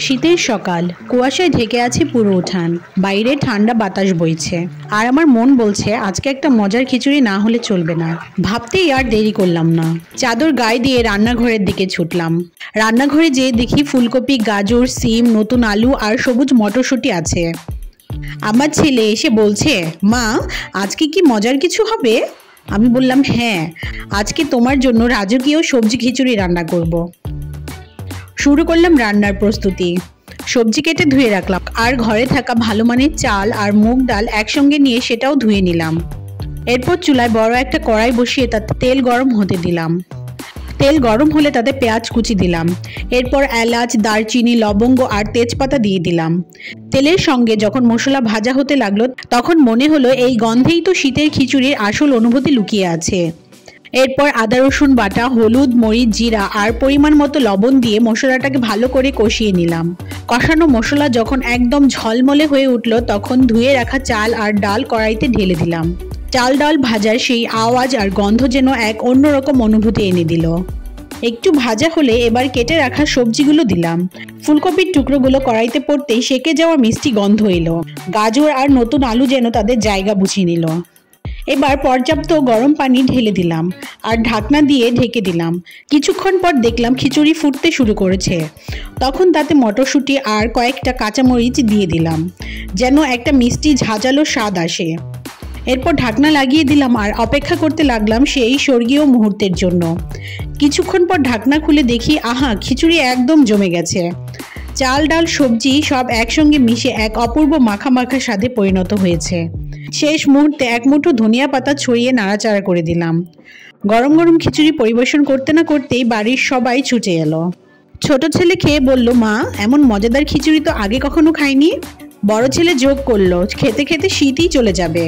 শীতের সকাল, কুয়াশায় ঢেকে আছে পুরো উঠান। বাইরে ঠান্ডা বাতাস বইছে, আর আমার মন বলছে আজকে একটা মজার খিচুড়ি না হলে চলবে না। ভাবতেই আর দেরি করলাম না, চাদর গায়ে দিয়ে রান্নাঘরের দিকে ছুটলাম। রান্নাঘরে যেয়ে দেখি ফুলকপি, গাজর, সিম, নতুন আলু আর সবুজ মটরশুঁটি আছে। আমার ছেলে এসে বলছে, মা আজকে কি মজার কিছু হবে? আমি বললাম, হ্যাঁ, আজকে তোমার জন্য রাজকীয় সবজি খিচুড়ি রান্না করব। শুরু করলাম রান্নার প্রস্তুতি। সবজি কেটে ধুয়ে রাখলাম, আর ঘরে থাকা ভালো মানের চাল আর মুগ ডাল একসঙ্গে নিয়ে সেটাও ধুয়ে নিলাম। এরপর চুলায় বড় একটা কড়াই বসিয়ে তাতে তেল গরম হতে দিলাম। তেল গরম হলে তাতে পেঁয়াজ কুচি দিলাম। এরপর এলাচ, দারচিনি, লবঙ্গ আর তেজপাতা দিয়ে দিলাম। তেলের সঙ্গে যখন মশলা ভাজা হতে লাগলো তখন মনে হলো এই গন্ধেই তো শীতের খিচুড়ির আসল অনুভূতি লুকিয়ে আছে। এরপর আদা রসুন বাটা, হলুদ, মরিচ, জিরা আর পরিমাণ মতো লবণ দিয়ে মশলাটাকে ভালো করে কষিয়ে নিলাম। কষানো মশলা যখন একদম ঝলমলে হয়ে উঠল তখন ধুয়ে রাখা চাল আর ডাল কড়াইতে ঢেলে দিলাম। চাল ডাল ভাজার সেই আওয়াজ আর গন্ধ যেন এক অন্যরকম অনুভূতি এনে দিল। একটু ভাজা হলে এবার কেটে রাখা সবজিগুলো দিলাম। ফুলকপির টুকরোগুলো কড়াইতে পড়তেই সেকে যাওয়া মিষ্টি গন্ধ এলো। গাজর আর নতুন আলু যেন তাদের জায়গা বুঝিয়ে নিল। এবার পর্যাপ্ত গরম পানি ঢেলে দিলাম আর ঢাকনা দিয়ে ঢেকে দিলাম। কিছুক্ষণ পর দেখলাম খিচুড়ি ফুটতে শুরু করেছে। তখন তাতে মটরশুঁটি আর কয়েকটা কাঁচামরিচ দিয়ে দিলাম, যেন একটা মিষ্টি ঝাঁঝালো স্বাদ আসে। এরপর ঢাকনা লাগিয়ে দিলাম আর অপেক্ষা করতে লাগলাম সেই স্বর্গীয় মুহূর্তের জন্য। কিছুক্ষণ পর ঢাকনা খুলে দেখি, আহা, খিচুড়ি একদম জমে গেছে। চাল ডাল সবজি সব একসঙ্গে মিশে এক অপূর্ব মাখা মাখা স্বাদে পরিণত হয়েছে। শেষ মুহূর্তে এক মুঠো ধনিয়া পাতা ছড়িয়ে নাড়াচাড়া করে দিলাম। গরম গরম খিচুড়ি পরিবেশন করতে না করতেই বাড়ির সবাই ছুটে এলো। ছোট ছেলে খেয়ে বলল, মা এমন মজাদার খিচুড়ি তো আগে কখনো খাইনি। বড় ছেলে যোগ করলো, খেতে খেতে শীতই চলে যাবে।